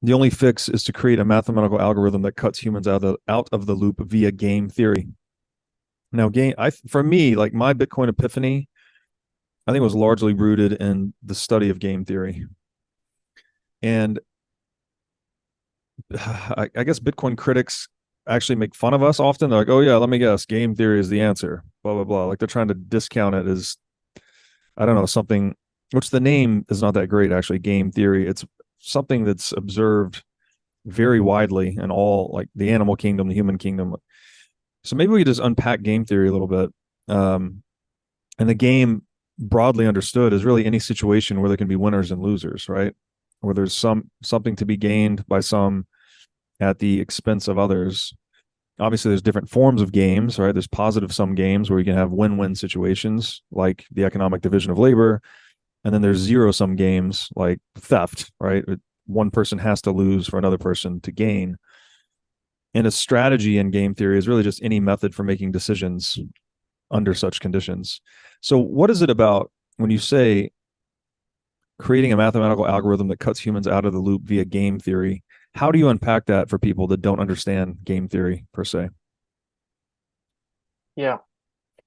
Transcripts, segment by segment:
The only fix is to create a mathematical algorithm that cuts humans out of the loop via game theory. Now, for me, like my Bitcoin epiphany, I think was largely rooted in the study of game theory. And I guess Bitcoin critics actually make fun of us often. They're like, "Oh yeah, let me guess, game theory is the answer." Blah blah blah. Like they're trying to discount it as I don't know something. Which the name is not that great actually. Game theory. It's something that's observed very widely in all like the animal kingdom, the human kingdom. So maybe we just unpack game theory a little bit. Um, and the game, broadly understood, is really any situation where there can be winners and losers, right? Where there's something to be gained by some at the expense of others. Obviously, there's different forms of games, right? There's positive sum games where you can have win-win situations, like the economic division of labor, and then there's zero sum games like theft, right? One person has to lose for another person to gain. And a strategy in game theory is really just any method for making decisions under such conditions. So, what is it about when you say creating a mathematical algorithm that cuts humans out of the loop via game theory? How do you unpack that for people that don't understand game theory per se? Yeah,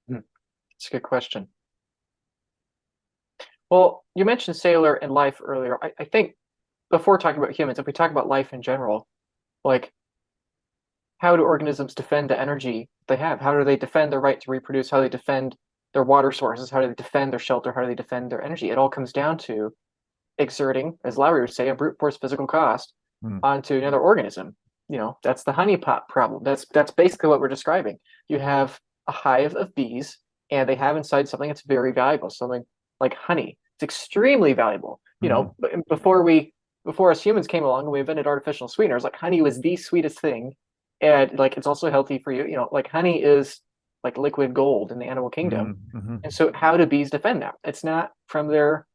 it's a good question. Well, you mentioned Sailor and life earlier. I think before talking about humans, if we talk about life in general, like how do organisms defend the energy they have? How do they defend their right to reproduce? How do they defend their water sources? How do they defend their shelter? How do they defend their energy? It all comes down to exerting, as Lowry would say, a brute force physical cost Hmm. onto another organism. That's the honeypot problem. That's basically what we're describing. You have a hive of bees, and they have inside something that's very valuable, something like honey. It's extremely valuable. Hmm. Before us humans came along and we invented artificial sweeteners, like honey was the sweetest thing, and like it's also healthy for you. Like honey is like liquid gold in the animal Hmm. kingdom. Hmm. And so, how do bees defend that? It's not from their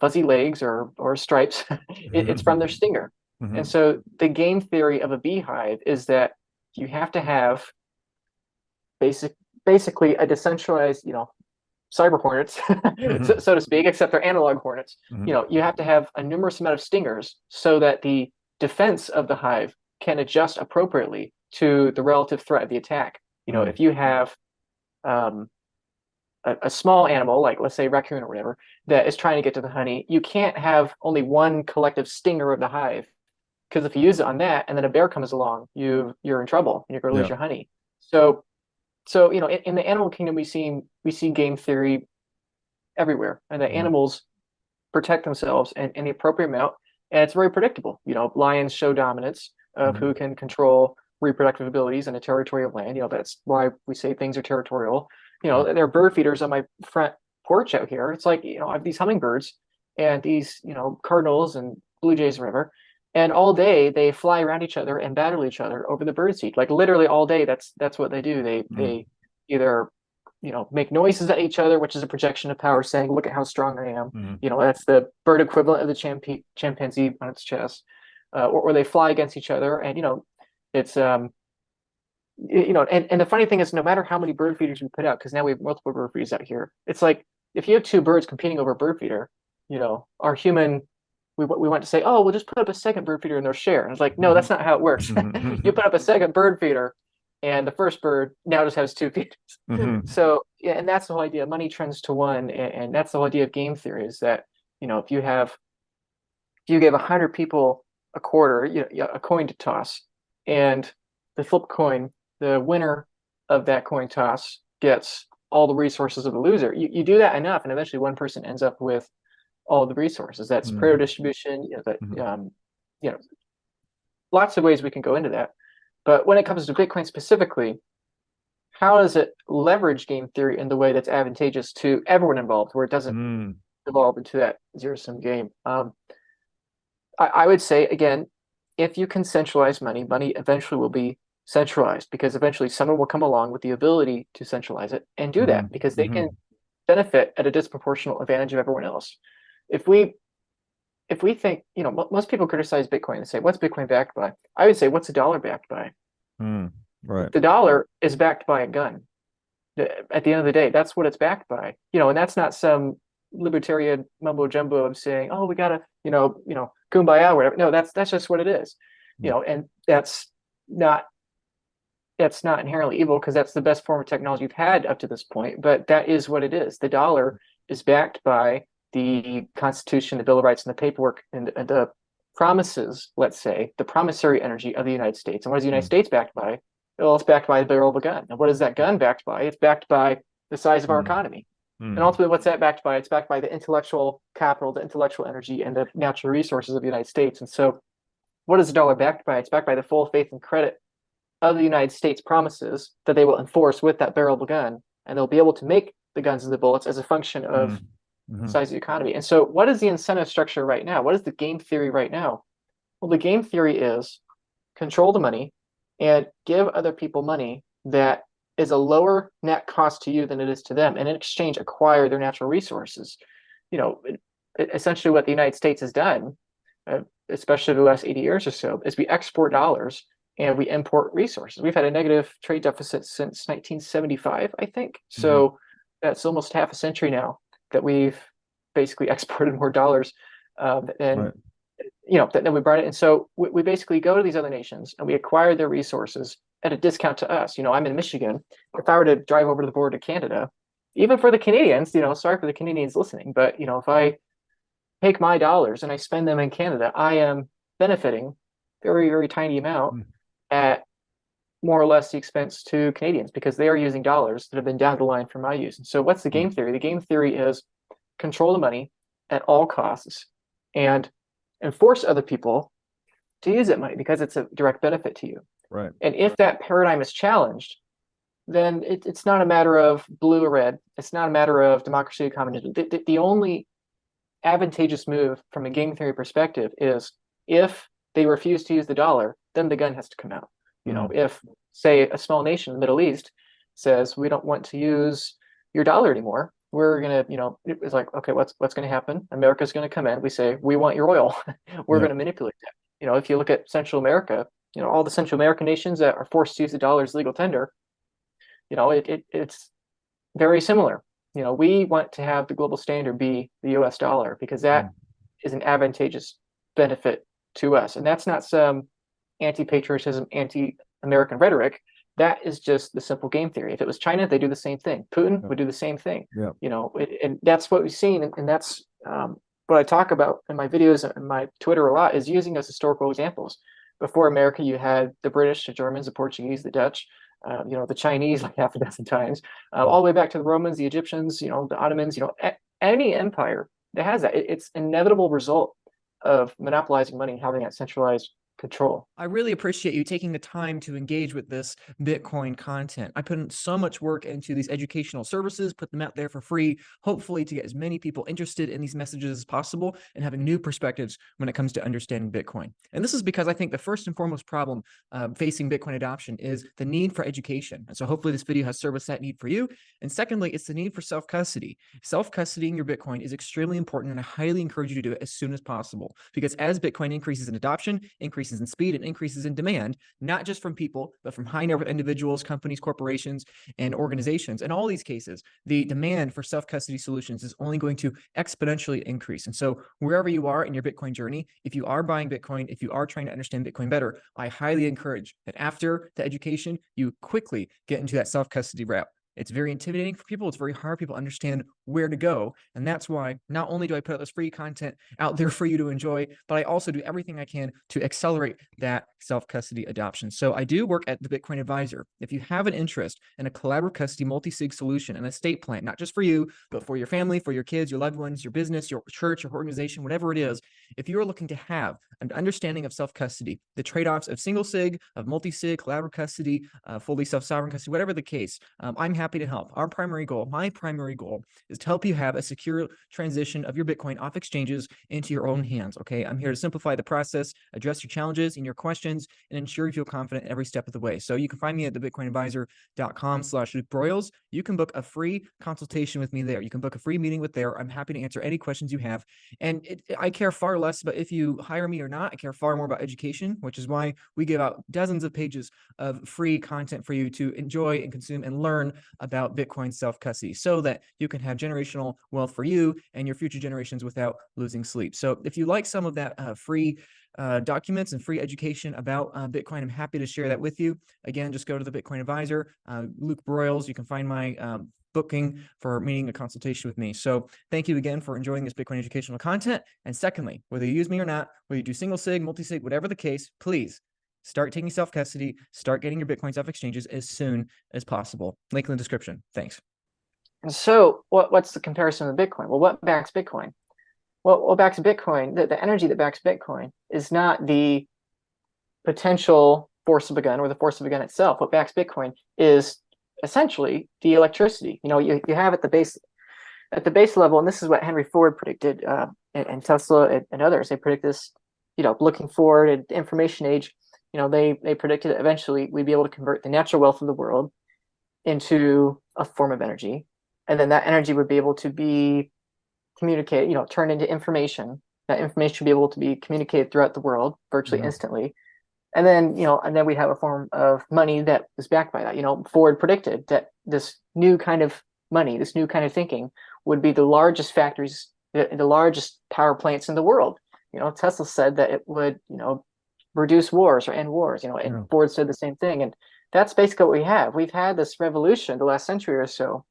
fuzzy legs or stripes. It's from their stinger. And Hmm. so the game theory of a beehive is that you have to have basic basically a decentralized, cyber hornets, so, Hmm. so to speak, except they're analog hornets. Hmm. You have to have a numerous amount of stingers so that the defense of the hive can adjust appropriately to the relative threat of the attack. If you have um, a small animal, like let's say raccoon or whatever, that is trying to get to the honey, you can't have only one collective stinger of the hive because if you use it on that and then a bear comes along, you're in trouble and you're going to lose Yeah. your honey. So in the animal kingdom, we see game theory everywhere, and the Hmm. animals protect themselves in the appropriate amount, and it's very predictable. Lions show dominance of Hmm. who can control reproductive abilities in a territory of land. That's why we say things are territorial. Sure. There are bird feeders on my front porch out here. It's like, I have these hummingbirds and these, cardinals and blue jays or whatever. And all day they fly around each other and battle each other over the bird seed. Like literally all day, that's what they do. They Hmm. they either make noises at each other, which is a projection of power, saying, "Look at how strong I am." Hmm. That's the bird equivalent of the chimpanzee on its chest, or they fly against each other, and it's and the funny thing is, no matter how many bird feeders we put out, because now we have multiple bird feeders out here, it's like if you have two birds competing over a bird feeder, our human. We want to say, oh, we'll just put up a second bird feeder and they'll share. And it's like, no, that's not how it works. You put up a second bird feeder, and the first bird now just has two feeders. Hmm. So yeah, and that's the whole idea. Money trends to one, and that's the whole idea of game theory is that if you give 100 people a quarter, a coin to toss, and the flip coin, the winner of that coin toss gets all the resources of the loser. You do that enough, and eventually one person ends up with all the resources. That's Hmm. Pareto distribution. Hmm. You know, lots of ways we can go into that. But when it comes to Bitcoin specifically, how does it leverage game theory in the way that's advantageous to everyone involved, where it doesn't Hmm. evolve into that zero sum game? I would say again, if you can centralize money, money eventually will be centralized because eventually someone will come along with the ability to centralize it and do Hmm. that because they Hmm. can benefit at a disproportional advantage of everyone else. If we if we think, most people criticize Bitcoin and say, "What's Bitcoin backed by?" I would say, "What's a dollar backed by?" Hmm. Right. The dollar is backed by a gun. At the end of the day, that's what it's backed by. And that's not some libertarian mumbo jumbo of saying, "Oh, we gotta, kumbaya, whatever. No, that's just what it is, and not that's not inherently evil because that's the best form of technology you've had up to this point. But that is what it is. The dollar is backed by the Constitution, the Bill of Rights, and the paperwork and the promises, let's say, the promissory energy of the United States. And what is the United States backed by? Well, it's backed by the barrel of a gun. And what is that gun backed by? It's backed by the size of our economy. And ultimately, what's that backed by? It's backed by the intellectual capital, the intellectual energy, and the natural resources of the United States. And so, what is the dollar backed by? It's backed by the full faith and credit of the United States promises that they will enforce with that barrel of a gun, and they'll be able to make the guns and the bullets as a function of the size of the economy. And so, what is the incentive structure right now? What is the game theory right now? Well, the game theory is control the money and give other people money that is a lower net cost to you than it is to them, and in exchange, acquire their natural resources. Essentially, what the United States has done, especially the last 80 years or so, is we export dollars and we import resources. We've had a negative trade deficit since 1975, I think. So that's almost half a century now that we've basically exported more dollars than than we brought it. And so we basically go to these other nations and we acquire their resources at a discount to us. I'm in Michigan. If I were to drive over to the border to Canada, even for the Canadians, sorry for the Canadians listening, but if I take my dollars and I spend them in Canada, I am benefiting very, very tiny amount at more or less the expense to Canadians because they are using dollars that have been down the line for my use. And so what's the game theory? The game theory is control the money at all costs and enforce other people to use that money because it's a direct benefit to you. Right. And if that paradigm is challenged, then it's not a matter of blue or red. It's not a matter of democracy or communism. The only advantageous move from a game theory perspective is if they refuse to use the dollar, then the gun has to come out. If, say, a small nation in the Middle East says we don't want to use your dollar anymore, we're gonna, it's like, okay, what's going to happen? America's going to come in. We say we want your oil. We're going to manipulate that. If you look at Central America, all the Central American nations that are forced to use the dollar as legal tender, it's very similar. We want to have the global standard be the U.S. dollar because that is an advantageous benefit to us, and that's not some anti-patriotism, anti-American rhetoric. That is just the simple game theory. If it was China, they do the same thing. Putin would do the same thing. And that's what we've seen, and that's what I talk about in my videos and my Twitter a lot is using as historical examples. Before America, you had the British, the Germans, the Portuguese, the Dutch, the Chinese like half a dozen times, all the way back to the Romans, the Egyptians, the Ottomans. Any empire that has that, it's an inevitable result of monopolizing money and having that centralized control. I really appreciate you taking the time to engage with this Bitcoin content. I put in so much work into these educational services, put them out there for free, hopefully to get as many people interested in these messages as possible and having new perspectives when it comes to understanding Bitcoin. And this is because I think the first and foremost problem facing Bitcoin adoption is the need for education. And so hopefully this video has serviced that need for you. And secondly, it's the need for self-custody. Self-custodying your Bitcoin is extremely important, and I highly encourage you to do it as soon as possible, because as Bitcoin increases in adoption, increases in speed, and increases in demand, not just from people, but from high net worth individuals, companies, corporations, and organizations. In all these cases, the demand for self-custody solutions is only going to exponentially increase. And so wherever you are in your Bitcoin journey, if you are buying Bitcoin, if you are trying to understand Bitcoin better, I highly encourage that after the education, you quickly get into that self-custody route. It's very intimidating for people. It's very hard. People understand where to go. And that's why not only do I put out this free content out there for you to enjoy, but I also do everything I can to accelerate that self-custody adoption. So I do work at the Bitcoin Advisor. If you have an interest in a collaborative custody multi-sig solution, an estate plan, not just for you, but for your family, for your kids, your loved ones, your business, your church, your organization, whatever it is, if you are looking to have an understanding of self-custody, the trade-offs of single sig, of multi-sig, collaborative custody, fully self-sovereign custody, whatever the case, I'm happy to help. Our primary goal, my primary goal, is to help you have a secure transition of your Bitcoin off exchanges into your own hands. Okay, I'm here to simplify the process, address your challenges and your questions, and ensure you feel confident every step of the way. So you can find me at thebitcoinadvisor.com/Broyles. You can book a free consultation with me there. You can book a free meeting with there. I'm happy to answer any questions you have. And I care far less about if you hire me or not. I care far more about education, which is why we give out dozens of pages of free content for you to enjoy and consume and learn about Bitcoin self-custody so that you can have generational wealth for you and your future generations without losing sleep. So if you like some of that free documents and free education about Bitcoin, I'm happy to share that with you. Again, just go to the Bitcoin Advisor, Luke Broyles. You can find my booking for meeting a consultation with me. So thank you again for enjoying this Bitcoin educational content. And secondly, whether you use me or not, whether you do single sig, multi-sig, whatever the case, please start taking self-custody, start getting your Bitcoins off exchanges as soon as possible. Link in the description. Thanks. And so what's the comparison with Bitcoin? Well, what backs Bitcoin? Well, what backs Bitcoin, the energy that backs Bitcoin is not the potential force of a gun or the force of a gun itself. What backs Bitcoin is essentially the electricity. You have at the base level, and this is what Henry Ford predicted, and Tesla and others. They predict this, looking forward at the information age. They predicted that eventually we'd be able to convert the natural wealth of the world into a form of energy, and then that energy would be able to be communicated, turned into information. That information should be able to be communicated throughout the world virtually instantly. And then, we'd have a form of money that is backed by that. Ford predicted that this new kind of money, this new kind of thinking would be the largest factories, the largest power plants in the world. Tesla said that it would, reduce wars or end wars, and Ford said the same thing. And that's basically what we have. We've had this revolution the last century or so,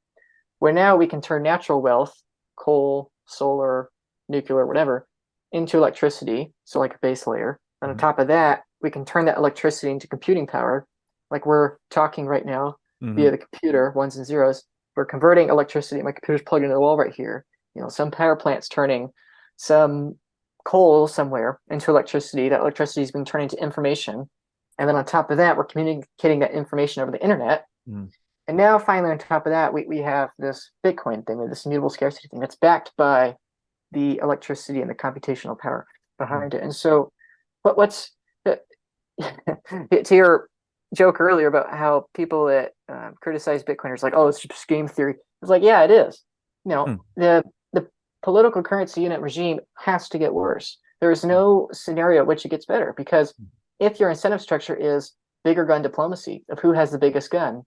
where now we can turn natural wealth, coal, solar, nuclear, whatever, into electricity. So like a base layer. And on top of that, we can turn that electricity into computing power, like we're talking right now via the computer, ones and zeros. We're converting electricity. My computer's plugged into the wall right here. Some power plant's turning some coal somewhere into electricity. That electricity is being turned into information. And then on top of that, we're communicating that information over the internet. And now finally on top of that, we have this Bitcoin thing, this immutable scarcity thing that's backed by the electricity and the computational power behind it. And so what's to your joke earlier about how people that criticize Bitcoiners like, oh, it's just game theory. It's like, yeah, it is. The political currency unit regime has to get worse. There is no scenario in which it gets better, because if your incentive structure is bigger gun diplomacy of who has the biggest gun,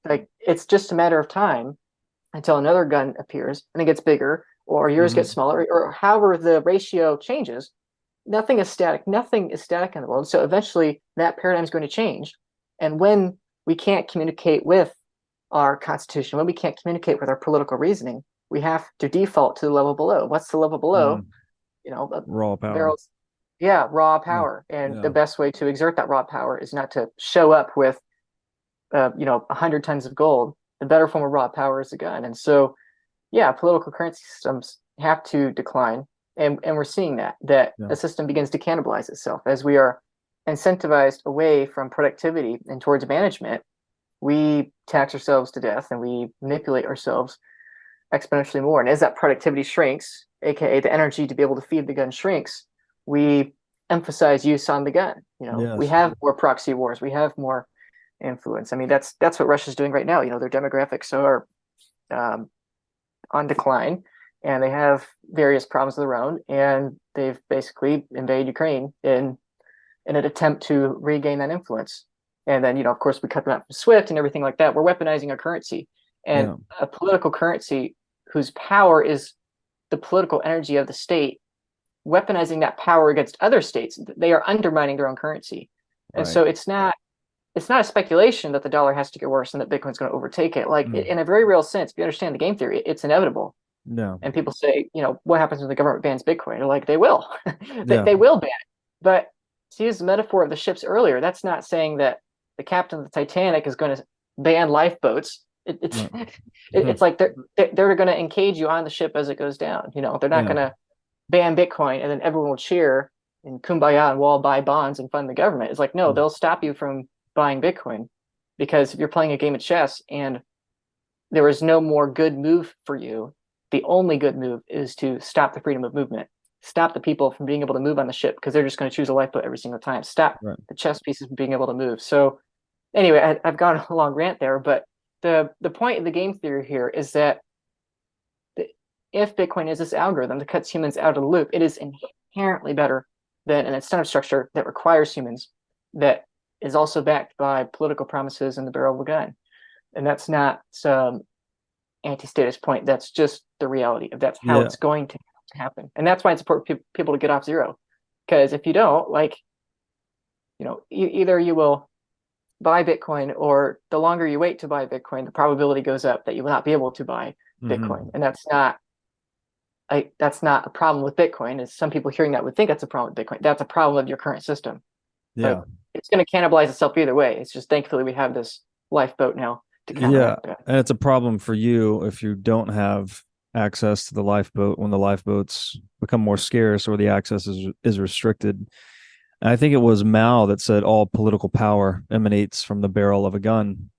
like it's just a matter of time until another gun appears and it gets bigger, or yours gets smaller, or however the ratio changes. Nothing is static. Nothing is static in the world. So eventually that paradigm is going to change. And when we can't communicate with our constitution, when we can't communicate with our political reasoning, we have to default to the level below. What's the level below? Raw power. Barrels. Yeah, raw power. And the best way to exert that raw power is not to show up with 100 tons of gold. The better form of raw power is a gun. And so, political currency systems have to decline. And we're seeing that a system begins to cannibalize itself as we are incentivized away from productivity and towards management. We tax ourselves to death and we manipulate ourselves exponentially more. And as that productivity shrinks, aka the energy to be able to feed the gun shrinks, we emphasize use on the gun. We have more proxy wars, we have more influence. I mean, that's what Russia's doing right now. Their demographics are on decline, and they have various problems of their own, and they've basically invaded Ukraine in an attempt to regain that influence. And then, of course, we cut them out from SWIFT and everything like that. We're weaponizing our currency, and a political currency whose power is the political energy of the state, weaponizing that power against other states. They are undermining their own currency. And so it's not a speculation that the dollar has to get worse and that Bitcoin's going to overtake it. Like in a very real sense, if you understand the game theory, it's inevitable. No. And people say, what happens when the government bans Bitcoin? They're like, they will. They will ban it. But to use the metaphor of the ships earlier, that's not saying that the captain of the Titanic is going to ban lifeboats. It's like they're going to encage you on the ship as it goes down. They're not going to ban Bitcoin and then everyone will cheer and kumbaya and we'll all buy bonds and fund the government. It's like, no, they'll stop you from buying Bitcoin, because if you're playing a game of chess and there is no more good move for you, the only good move is to stop the freedom of movement, stop the people from being able to move on the ship, because they're just going to choose a lifeboat every single time, stop the chess pieces from being able to move. So anyway, I've gone on a long rant there, but the point of the game theory here is that if Bitcoin is this algorithm that cuts humans out of the loop, it is inherently better than an incentive structure that requires humans, that is also backed by political promises and the barrel of a gun. And that's not anti-status point. That's just the reality of that's how Yeah. it's going to happen. And that's why it's important for people to get off zero. Because if you don't, like, either you will buy Bitcoin, or the longer you wait to buy Bitcoin, the probability goes up that you will not be able to buy Bitcoin. And that's not a problem with Bitcoin. As some people hearing that would think that's a problem with Bitcoin. That's a problem of your current system. Yeah. But it's going to cannibalize itself either way. It's just thankfully we have this lifeboat now to counteract that. And it's a problem for you if you don't have access to the lifeboat when the lifeboats become more scarce or the access is restricted. And I think it was Mao that said all political power emanates from the barrel of a gun.